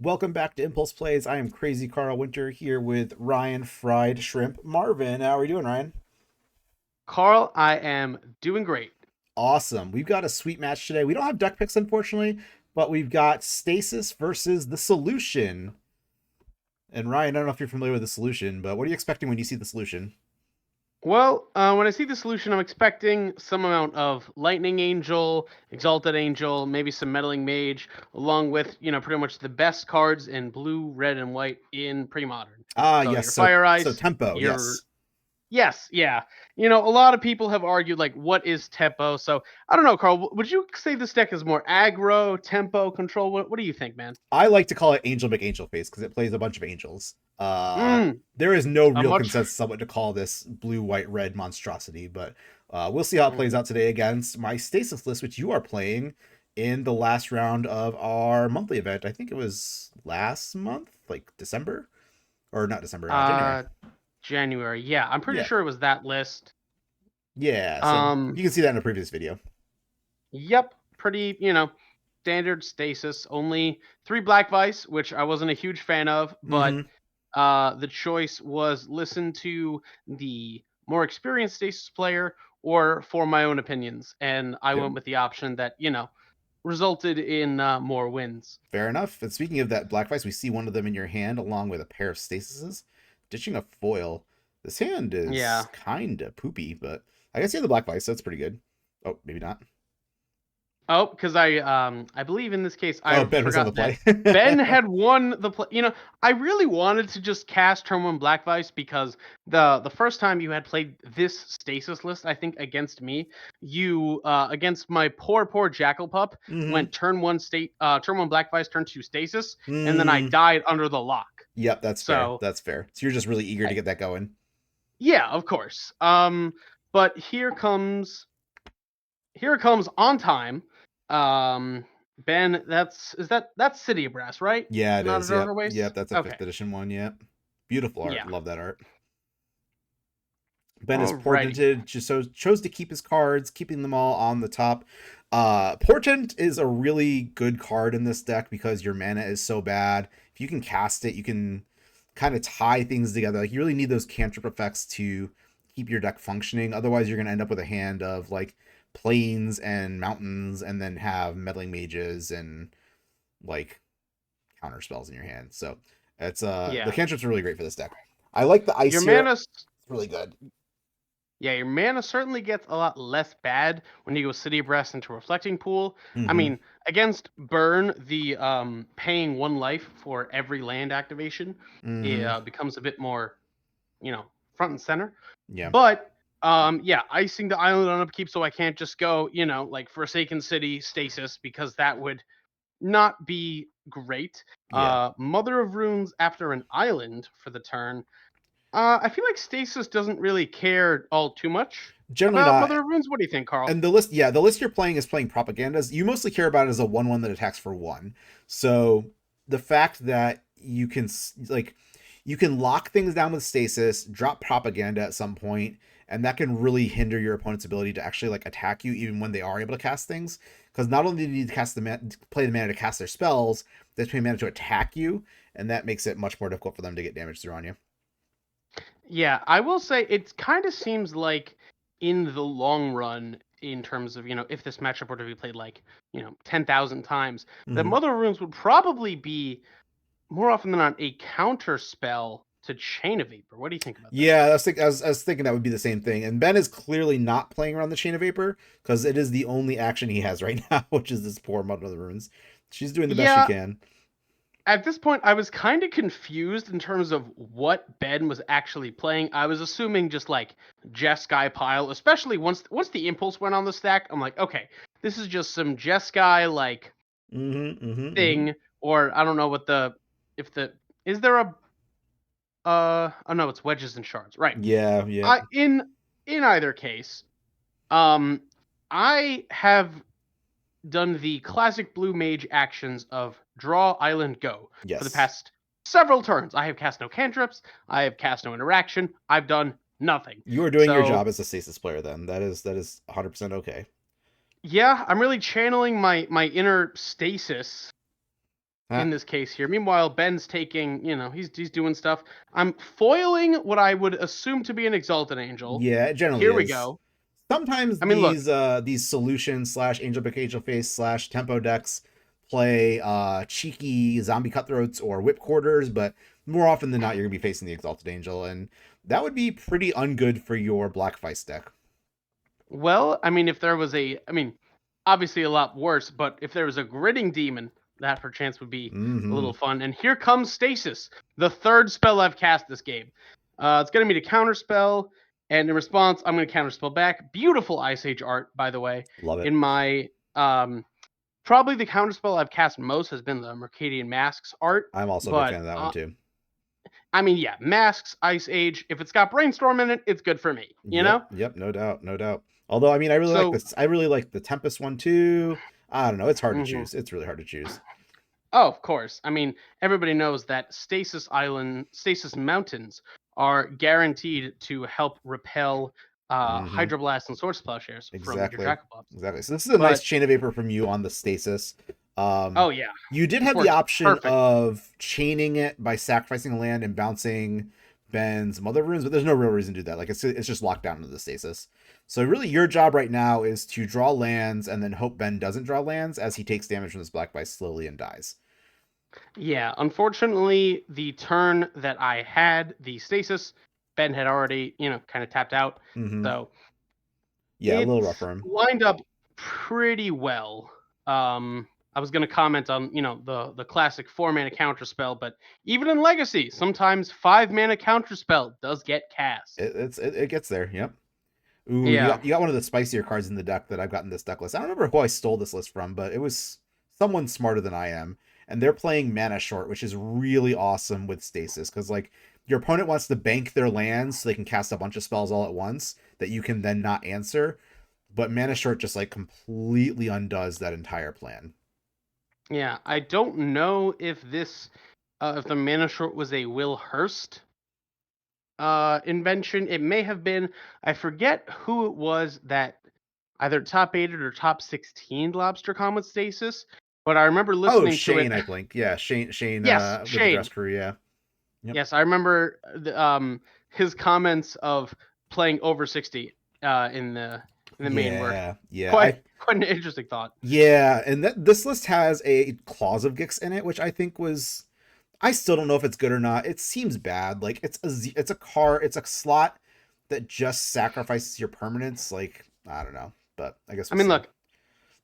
Welcome back to Impulse Plays. I am Crazy Carl Winter here with Ryan Fried Shrimp Marvin. How are we doing, Ryan? Carl, I am doing great. Awesome. We've got a sweet match today. We don't have deck picks, unfortunately, but we've got Stasis versus the Solution. And Ryan, I don't know if you're familiar with the Solution, but what are you expecting when you see the Solution? Well, when I see the solution, I'm expecting some amount of Lightning Angel, Exalted Angel, maybe some Meddling Mage, along with, pretty much the best cards in blue, red, and white in Pre-Modern. Ah, So yes. your So Fire so Ice, tempo, your yes. Yes, yeah. A lot of people have argued, like, what is tempo? So, I don't know, Carl, would you say this deck is more aggro, tempo, control? What do you think, man? I like to call it Angel McAngel Face because it plays a bunch of angels. Mm, There is no a real much... consensus on what to call this blue, white, red monstrosity, but we'll see how it plays Mhm. out today against my Stasis list, which you are playing in the last round of our monthly event. I think it was last month, like December, or not December, January. Uh, January. Yeah, I'm pretty Yeah, sure it was that list. yeah. So Um, you can see that in a previous video. Yep, pretty, standard stasis. Only three Black Vice, which I wasn't a huge fan of, but Mm-hmm. the choice was listen to the more experienced stasis player or for my own opinions, and I Yep. went with the option that resulted in more wins. Fair enough. And speaking of that black vice, we see one of them in your hand along with a pair of stasises. Ditching a foil. This hand is Yeah. kind of poopy, but I guess you have the black vice, so that's pretty good. Oh, maybe not. Oh, because I believe in this case Oh, I Ben was on the forgot that play. Ben had won the play. I really wanted to just cast turn one Black Vice because the first time you had played this stasis list, I think against me, you against my poor Jackal Pup Mm-hmm. went turn one Black Vice, turn two stasis, and then I Mm. died under the lock. Yep, that's fair. So That's fair. So you're just really eager to I, get that going. yeah, of course. But here it comes on time. Ben, that's City of Brass, right? Yeah, it Not a is. Yep. Darker Waste? Yep, that's a Okay. fifth edition one. Yep. Beautiful art. Yeah. Love that art. Ben is Alrighty. portented, just so chose to keep his cards, keeping them all on the top. Portent is a really good card in this deck because your mana is so bad. If you can cast it, you can kind of tie things together. Like you really need those cantrip effects to keep your deck functioning. Otherwise, you're gonna end up with a hand of like plains and mountains, and then have meddling mages and like counter spells in your hand. So it's the Yeah. cantrips are really great for this deck. I like the ice Your here. mana It's really good. your mana certainly gets a lot less bad when you go City of Brass into Reflecting Pool. I Mm-hmm. mean, against Burn, the paying one life for every land activation Mm-hmm. becomes a bit more, front and center. Yeah. But yeah, icing the island on upkeep so I can't just go, like Forsaken City Stasis because that would not be great. Yeah. Mother of Runes after an island for the turn. I feel like Stasis doesn't really care all too much Generally about not. Mother of Runes. What do you think, Carl? And the list, yeah, the list you're playing is playing propagandas. You mostly care about it as a 1/1 that attacks for one. So the fact that you can like you can lock things down with stasis, drop propaganda at some point, and that can really hinder your opponent's ability to actually like attack you even when they are able to cast things. Because not only do you need to play the mana to cast their spells, they have to play mana to attack you, and that makes it much more difficult for them to get damage through on you. Yeah, I will say it kind of seems like in the long run, in terms of, if this matchup were to be played like, 10,000 times, that Mm-hmm. Mother of Runes would probably be more often than not a counter spell to Chain of Vapor. What do you think about that? Yeah, I was thinking that would be the same thing. And Ben is clearly not playing around the Chain of Vapor because it is the only action he has right now, which is this poor Mother of the Runes. She's doing the best she Yeah, can. at this point, I was kind of confused in terms of what Ben was actually playing. I was assuming just like Jeskai pile, especially once the impulse went on the stack. I'm like, okay, this is just some Jeskai like Mm-hmm. Mm-hmm. Mm-hmm. thing, or I don't know what the if the is there a oh no, it's wedges and shards, right? Yeah. Yeah. I in either case, um, I have done the classic blue mage actions of draw, island, go for the Yes. past several turns. I have cast no cantrips. I have cast no interaction. I've done nothing. You are doing your So job as a stasis player. Then that is 100% okay. yeah, I'm really channeling my inner stasis in this case here. Meanwhile, Ben's taking, he's doing stuff. I'm foiling what I would assume to be an Exalted Angel. Yeah, it generally Here we is. go. Sometimes I mean, look, these solutions slash angel book angel face slash tempo decks play cheeky zombie cutthroats or whip quarters, but more often than not you're gonna be facing the Exalted Angel, and that would be pretty ungood for your Black Vice deck. well, I mean, if there was obviously a lot worse, but if there was a Gritting Demon, that perchance would be a Mm-hmm. little fun. And here comes Stasis, the third spell I've cast this game. It's getting me to counterspell, and in response, I'm going to counterspell back. Beautiful Ice Age art, by the way. Love it. In my probably the counterspell I've cast most has been the Mercadian Masks art, I'm also a big but fan of that one too. I mean, yeah, Masks, Ice Age. If it's got Brainstorm in it, it's good for me. You know? Yep, no doubt, no doubt. Although, I mean, I really like So, this. I really like the Tempest one too. I don't know. It's hard to mhm. choose. It's really hard to choose. Oh, of course. I mean, everybody knows that Stasis Mountains are guaranteed to help repel Mm-hmm. Hydroblast and Source Plowshares from your Exactly. Dracobobs. Exactly. So this is a nice But chain of vapor from you on the Stasis. oh yeah, You did this have the works option perfect. of chaining it by sacrificing a land and bouncing Ben's Mother Runes, but there's no real reason to do that. Like it's just locked down into the Stasis. So really, your job right now is to draw lands and then hope Ben doesn't draw lands as he takes damage from this Black Vice slowly and dies. Yeah, unfortunately, the turn that I had the Stasis, Ben had already, kind of tapped out. Mm-hmm. So Yeah, a it little rough for him. lined up pretty well. I was going to comment on, the classic 4-mana counterspell, but even in Legacy, sometimes 5-mana counterspell does get cast. It gets there. Yep. Ooh, Yeah. you got one of the spicier cards in the deck that I've gotten this deck list. I don't remember who I stole this list from, but it was someone smarter than I am. And they're playing mana short, which is really awesome with Stasis, because like your opponent wants to bank their lands so they can cast a bunch of spells all at once that you can then not answer. But mana short just like completely undoes that entire plan. Yeah. I don't know if if the mana short was a Will Hurst invention. It may have been. I forget who it was that either top 8 or top 16 LobsterCon with Stasis, but I remember Oh, listening to it. Shane, I think. Yeah, Shane Yes, with the dress Shane. crew, yeah. Yep. Yes, I remember his comments of playing over 60 in the main were Yeah, yeah. quite an interesting thought. Yeah, and this list has a Claws of Gix in it, which I think was I still don't know if it's good or not. It seems bad. Like it's a car, it's a slot that just sacrifices your permanents. Like I don't know, but I guess I we'll mean, see. look,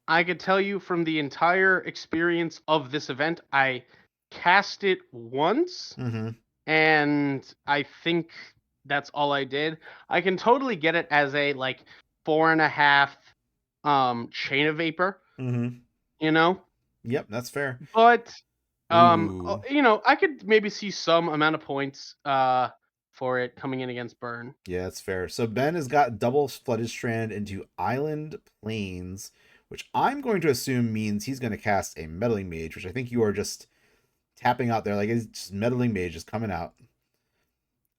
I could tell you from the entire experience of this event, I cast it once, Mm-hmm. and I think that's all I did. I can totally get it as a like 4.5 chain of vapor, Mm-hmm. you know, Yep, that's fair. but Ooh. I could maybe see some amount of points for it coming in against Burn. Yeah, that's fair. So Ben has got double flooded strand into Island Plains, which I'm going to assume means he's going to cast a meddling mage, which I think you are just tapping out there. Like it's just meddling mage is coming out.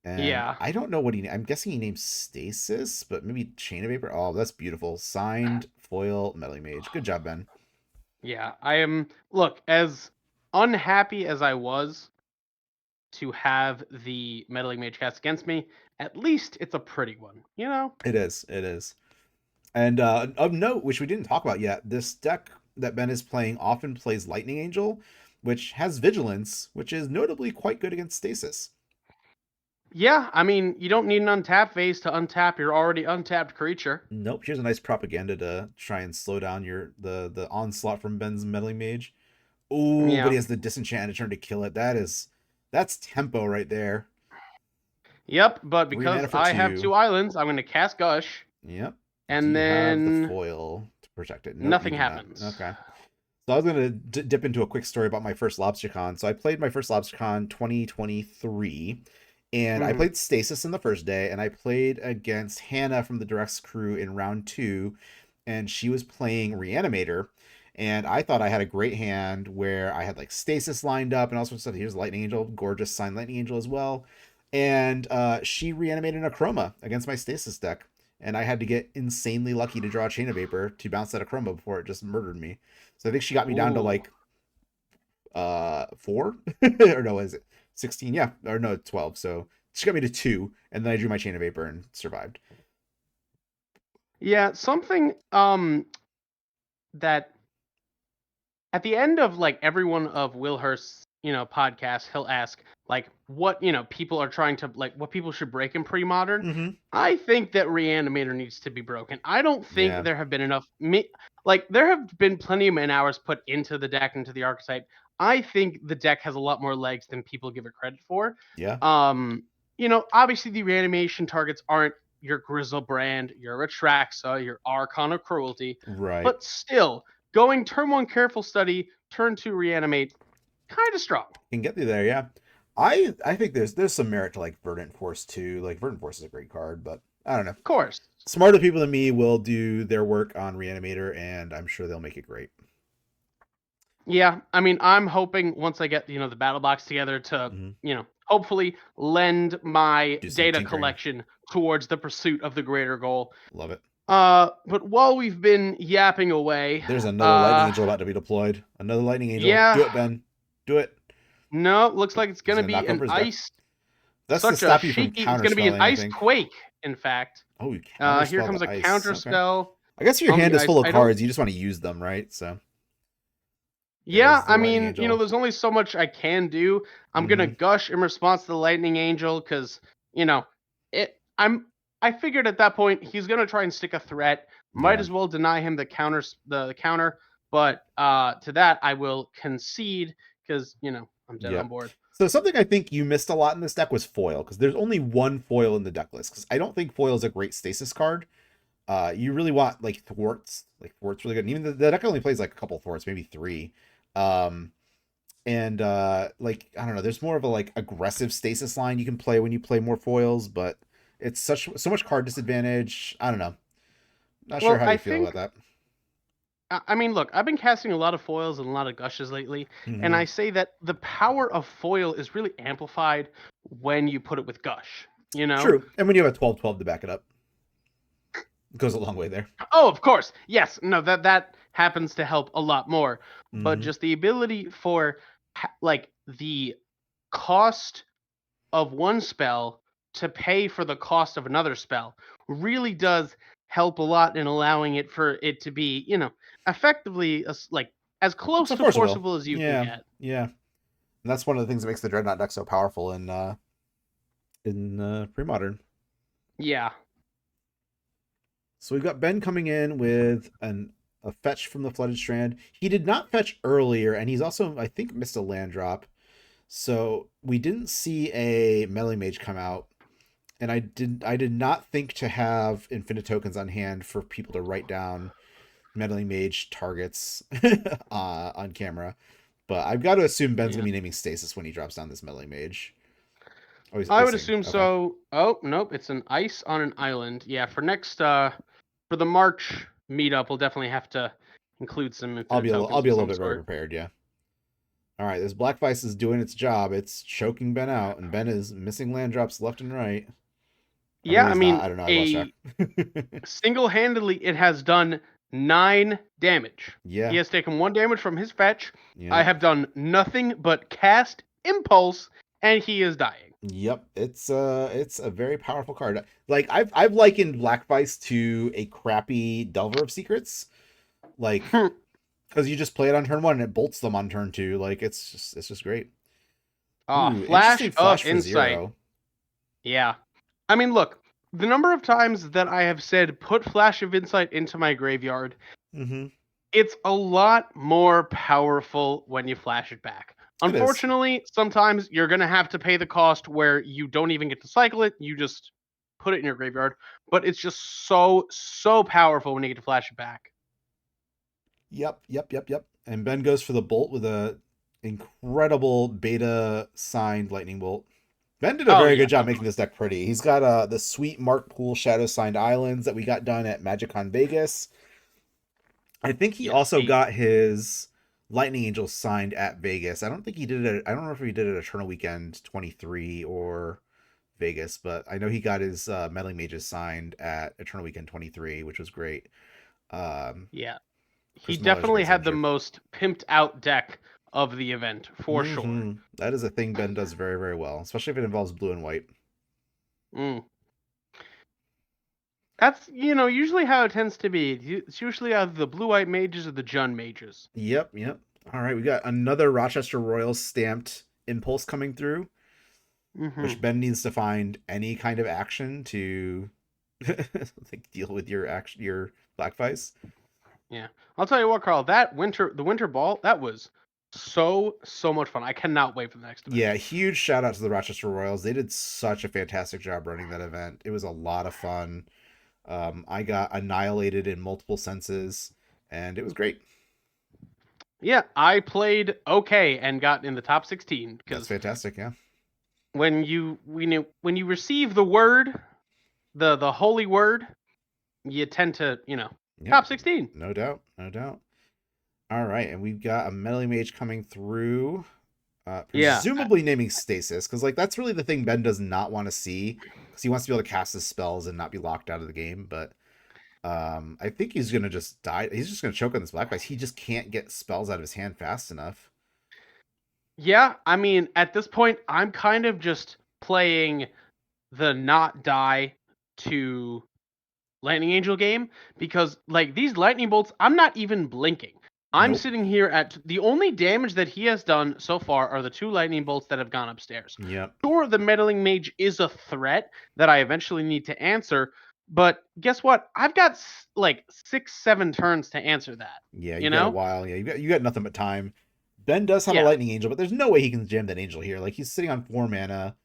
And Yeah, I don't know what I'm guessing he named Stasis, but maybe Chain of Vapor. Oh, that's beautiful. Signed foil meddling mage. Good job, Ben. yeah. I am look as unhappy as I was to have the meddling mage cast against me. At least it's a pretty one, you know. It is. It is. And of note, which we didn't talk about yet, this deck that Ben is playing often plays Lightning Angel, which has Vigilance, which is notably quite good against Stasis. Yeah, I mean, you don't need an untap phase to untap your already untapped creature. Nope. Here's a nice propaganda to try and slow down the onslaught from Ben's meddling mage. Ooh, but Yeah. he has the disenchanted turn to kill it. That's tempo right there. Yep, but 3 mana because for I have 2 2. islands, I'm going to cast Gush, Yep. Do and you have the then foil to protect it? Nope, you nothing do not. happens. Okay. So I was gonna dip into a quick story about my first LobsterCon. So I played my first LobsterCon 2023, and I Mhm. played Stasis in the first day, and I played against Hannah from the Directs crew in round 2, and she was playing Reanimator. And I thought I had a great hand where I had like Stasis lined up and all sorts of stuff. Here's Lightning Angel, gorgeous signed Lightning Angel as well. And she reanimated a Chroma against my Stasis deck. And I had to get insanely lucky to draw a Chain of Vapor to bounce that Chroma before it just murdered me. So I think she got me down to Ooh. like 4 or no, is it 16? Yeah, or no, 12. So she got me to 2, and then I drew my Chain of Vapor and survived. Yeah, something that at the end of like every one of Will Hurst's, podcasts, he'll ask like what, people are trying to like what people should break in pre-modern. Mm-hmm. I think that Reanimator needs to be broken. I don't think Yeah. there have been enough like there have been plenty of man hours put into the deck, into the archetype. I think the deck has a lot more legs than people give it credit for. Yeah. Obviously the reanimation targets aren't your Grizzlebrand, your Atraxa, your Archon of Cruelty, Right. but still, going turn 1 Careful Study, turn 2 Reanimate, kind of strong. Can get through there, yeah. I think there's some merit to like Verdant Force too. Like Verdant Force is a great card, but I don't know. Of course. Smarter people than me will do their work on Reanimator, and I'm sure they'll make it great. Yeah, I mean, I'm hoping once I get, the battle box together to, Mm-hmm. hopefully lend my Do some data tinkering. collection towards the pursuit of the greater goal. Love it. But while we've been yapping away, There's another Lightning Angel about to be deployed. Another Lightning Angel. Do yeah, it, Ben. Do it. no, looks like it's He's gonna gonna knock be an over his deck. ice, That's to such a stop you from shaky. It's gonna be an counterspelling, I ice think. quake. In fact, Oh, you here counterspell comes the a ice. counter Okay. spell I guess your on hand the is ice. full of I don't. cards. You just want to use them, right? So Yeah, there's the I Lightning mean, Angel. there's only so much I can do. I'm gonna Mm-hmm. gush in response to the Lightning Angel because, it. I figured at that point he's gonna try and stick a threat. Might Yeah. as well deny him the counter. But to that I will concede because I'm dead on Yep. board. So something I think you missed a lot in this deck was foil, because there's only one foil in the deck list. Because I don't think foil is a great stasis card. You really want like thwarts. Like thwarts really good. And even the deck only plays like a couple thwarts, maybe 3. Um, and like I don't know, there's more of a like aggressive stasis line you can play when you play more foils, but it's so much card disadvantage. I don't know. Not sure Well, how I you feel think about that. I mean, look, I've been casting a lot of foils and a lot of gushes lately, and Mm-hmm. I say that the power of foil is really amplified when you put it with gush. You know? True. And when you have a 12/12 to back it up, it goes a long way there. Oh, of course. Yes. No, that happens to help a lot more. But Mm-hmm. just the ability for like the cost of one spell to pay for the cost of another spell really does help a lot in allowing it for it to be, effectively like as It's close a to force of will. forcible as you can Yeah. get. Yeah. And that's one of the things that makes the Dreadnought deck so powerful in pre-modern. Yeah. So we've got Ben coming in with a fetch from the Flooded Strand. He did not fetch earlier, and he's also, I think, missed a land drop. So we didn't see a Melee Mage come out. And I did not think to have infinite tokens on hand for people to write down Melee Mage targets on camera. But I've got to assume Ben's Yeah. gonna be naming Stasis when he drops down this Melee Mage. Oh, he's I would icing. assume Okay. so. Oh, nope, it's an ice on an island. Yeah, for next for the March meetup, we'll definitely have to include some infinite I'll tokens be of a little some bit better sort. prepared, yeah. All right, this Black Vice is doing its job. It's choking Ben out, and Ben is missing land drops left and right. Or Yeah, maybe I he's not. mean, I don't know. I lost track. a single-handedly, it has done 9 damage. He Yeah, has taken 1 damage from his fetch. I yeah, have done nothing but cast Impulse, and he is dying. yep. It's a very powerful card. Like I've likened Black Vice to a crappy Delver of Secrets, like because you just play it on turn 1 and it bolts them on turn 2. Like it's just great. Ooh, Flash interesting of flash for Insight. 0. Yeah. I mean, look, the number of times that I have said put Flash of Insight into my graveyard, Mm-hmm. it's a lot more powerful when you flash it back. It is. Unfortunately, sometimes you're going to have to pay the cost where you don't even get to cycle it, you just put it in your graveyard, but it's just so powerful when you get to flash it back. Yep. And Ben goes for the bolt with a incredible beta signed lightning bolt. Ben did a Oh very yeah, good job making definitely. this deck pretty. He's got the sweet Mark Pool Shadow Signed Islands that we got done at MagicCon Vegas. I think he Yes, also got his Lightning Angels signed at Vegas. I don't think he did it. I don't know if he did it at Eternal Weekend 23 or Vegas, but I know he got his Meddling Mages signed at Eternal Weekend 23, which was great. Um, yeah. He Chris Muller's a definitely great had the signature. most pimped out deck of the event for sure. That is a thing Ben does very, very well, especially if it involves blue and white. Mm. That's usually how it tends to be. It's usually either the blue-white mages or the Jund mages. Yep. All right, we got another Rochester Royals stamped impulse coming through, which Ben needs to find any kind of action to like deal with your black vice. Yeah, I'll tell you what, Carl. The winter ball, that was so much fun. I cannot wait for the next event. Yeah, huge shout out to the Rochester Royals. They did such a fantastic job running that event. It was a lot of fun. I got annihilated in multiple senses, and it was great. Yeah, I played okay and got in the top 16. That's fantastic. Yeah. When you receive the word, the holy word, you tend to top 16. No doubt. All right, and we've got a meddling mage coming through. Presumably naming Stasis, because that's really the thing Ben does not want to see, because he wants to be able to cast his spells and not be locked out of the game. But I think he's gonna just die. He's just gonna choke on this black vice. He just can't get spells out of his hand fast enough. Yeah, I mean, at this point, I'm kind of just playing the not die to Lightning Angel game, because these lightning bolts, I'm not even blinking. I'm sitting here at the only damage that he has done so far are the 2 lightning bolts that have gone upstairs. Yep. Sure, the meddling mage is a threat that I eventually need to answer, but guess what? I've got 6-7 turns to answer that. Yeah, you got a while. Yeah, you got nothing but time. Ben does have a lightning angel, but there's no way he can jam that angel here. He's sitting on 4 mana.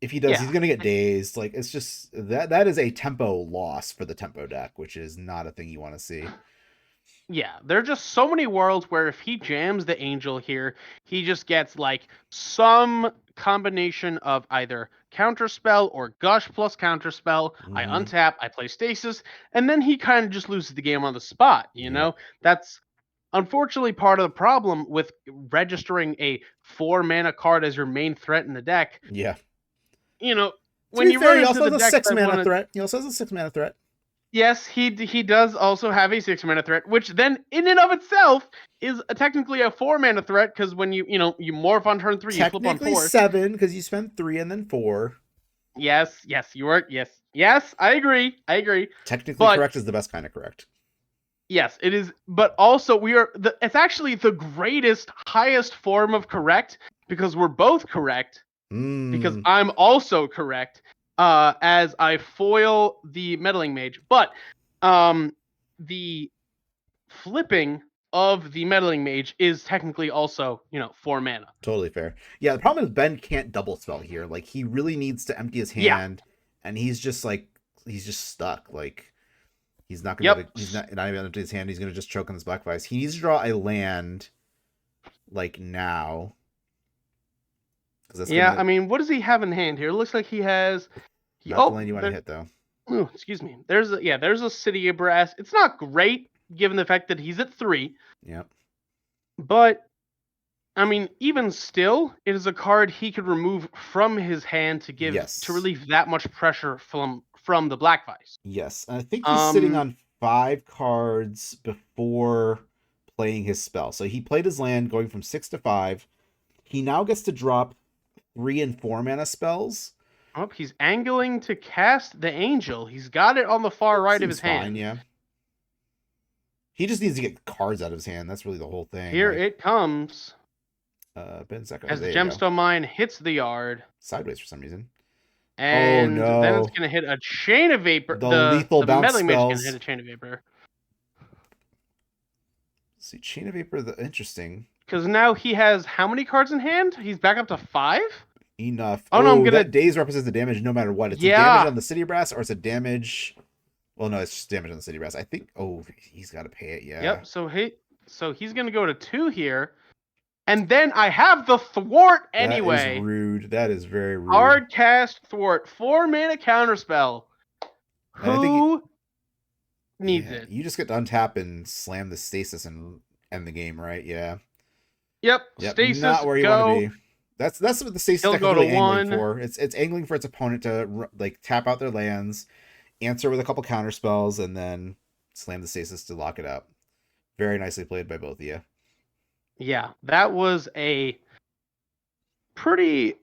If he does, he's gonna get dazed. It's just that is a tempo loss for the tempo deck, which is not a thing you want to see. Yeah, there are just so many worlds where if he jams the angel here, he just gets some combination of either counterspell or gush plus counterspell. I untap, I play stasis, and then he kind of just loses the game on the spot. That's unfortunately part of the problem with registering a 4 mana card as your main threat in the deck. Yeah. When you run he into also the has a 6 mana threat. He also has a 6 mana threat. Yes, he does also have a 6 mana threat, which then in and of itself is technically a 4 mana threat, because when you morph on turn 3, you flip on 4. Technically 7, because you spend 3 and then 4. Yes, you are. Yes, I agree. Technically correct is the best kind of correct. Yes, it is. But also, it's actually the greatest, highest form of correct, because we're both correct. Because I'm also correct. As I foil the meddling mage, but the flipping of the meddling mage is technically also 4 mana. Totally fair. Yeah, the problem is Ben can't double spell here. He really needs to empty his hand, and he's just stuck. He's not gonna. He's not even empty his hand. He's gonna just choke on this black vice. He needs to draw a land, now. I mean, what does he have in hand here? It looks like he has. Not the land you want to hit, though. Oh, excuse me. There's a City of Brass. It's not great given the fact that he's at 3. Yep. But I mean, even still, it is a card he could remove from his hand to to relieve that much pressure from the black vice. Yes, and I think he's sitting on 5 cards before playing his spell. So he played his land going from 6 to 5. He now gets to drop 3 and 4 mana spells. Oh, he's angling to cast the angel. He's got it on the far right of his hand. Yeah. He just needs to get cards out of his hand. That's really the whole thing. Here it comes. Ben Zecco. As the gemstone mine hits the yard. Sideways for some reason. And then it's going to hit a chain of vapor. The lethal bounce meddling mage spells. Can hit a chain of vapor. See, chain of vapor, interesting. Because now he has how many cards in hand? He's back up to 5? Enough. Oh, no, I'm gonna. That daze represents the damage no matter what. It's a damage on the City Brass, or it's a damage. Well, no, it's just damage on the City Brass. I think. Oh, he's got to pay it. Yeah. Yep. So he's gonna go to 2 here, and then I have the thwart anyway. That is rude. That is very rude. Hard cast thwart, 4 mana counterspell. Who needs it? You just get to untap and slam the stasis and end the game, right? Yeah. Yep. Stasis. Not where you want to be. That's what the stasis deck is really angling for. It's angling for its opponent to tap out their lands, answer with a couple counter spells, and then slam the stasis to lock it up. Very nicely played by both of you. Yeah, that was a pretty.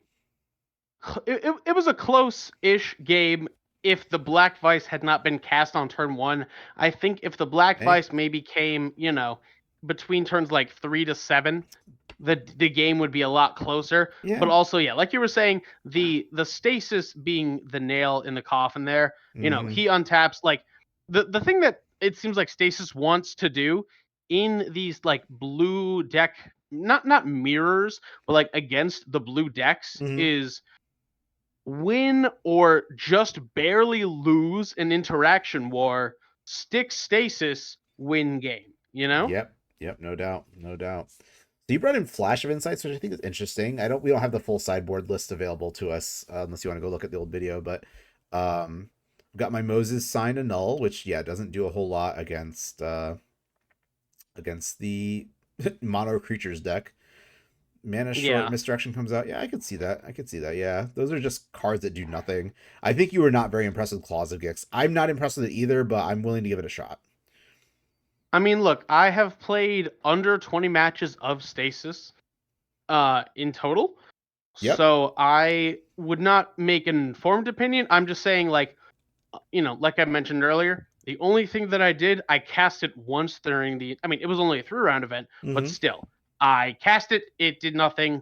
It was a close-ish game. If the Black Vice had not been cast on turn 1, I think if the Black Hey, Vice maybe came, between turns like 3 to 7, the game would be a lot closer. yeah. But also, yeah, like you were saying, the Stasis being the nail in the coffin there, Hmm. he untaps like the thing that it seems like Stasis wants to do in these like blue deck, not mirrors, but like against the blue decks, Hmm. is win or just barely lose an interaction war, stick Stasis, win game, you know? Yep. Yep. No doubt. No doubt. So you brought in Flash of Insights, which I think is interesting. We don't have the full sideboard list available to us unless you want to go look at the old video, but I've got my Moses sign a null, which yeah doesn't do a whole lot against the mono creatures deck. Mana Short Yeah. Misdirection comes out. Yeah, I could see that. I could see that. Yeah, those are just cards that do nothing. I think you were not very impressed with Claws of Gix. I'm not impressed with it either, but I'm willing to give it a shot. I mean, look, I have played under 20 matches of Stasis in total. Yep. So I would not make an informed opinion. I'm just saying, like, like I mentioned earlier, the only thing that I did, I cast it once during I mean, it was only a 3-round event, but Mm-hmm. still, I cast it. It did nothing.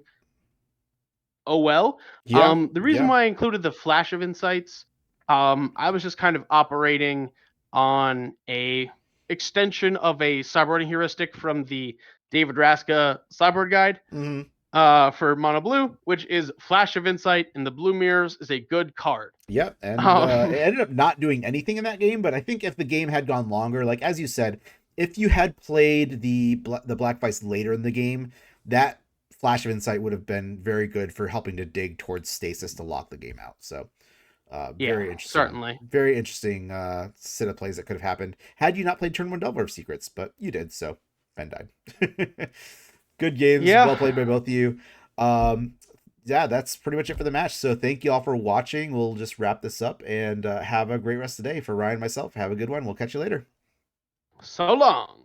Oh well. Yeah. The reason Yeah. why I included the Flash of Insights, I was just kind of operating on a extension of a sideboarding heuristic from the David Raska sideboard guide Mm-hmm. for Mono Blue, which is Flash of Insight in the blue mirrors is a good card. Yep, and it Um, ended up not doing anything in that game. But I think if the game had gone longer, like as you said, if you had played the Black Vice later in the game, that Flash of Insight would have been very good for helping to dig towards Stasis to lock the game out. So, yeah, certainly. very interesting set of plays that could have happened had you not played Turn One Delver of Secrets, but you did. So, Ben died. Good games, Yeah. well played by both of you. Um, yeah, that's pretty much it for the match. So thank you all for watching. We'll just wrap this up and have a great rest of the day. For Ryan and myself, have a good one. We'll catch you later. So long.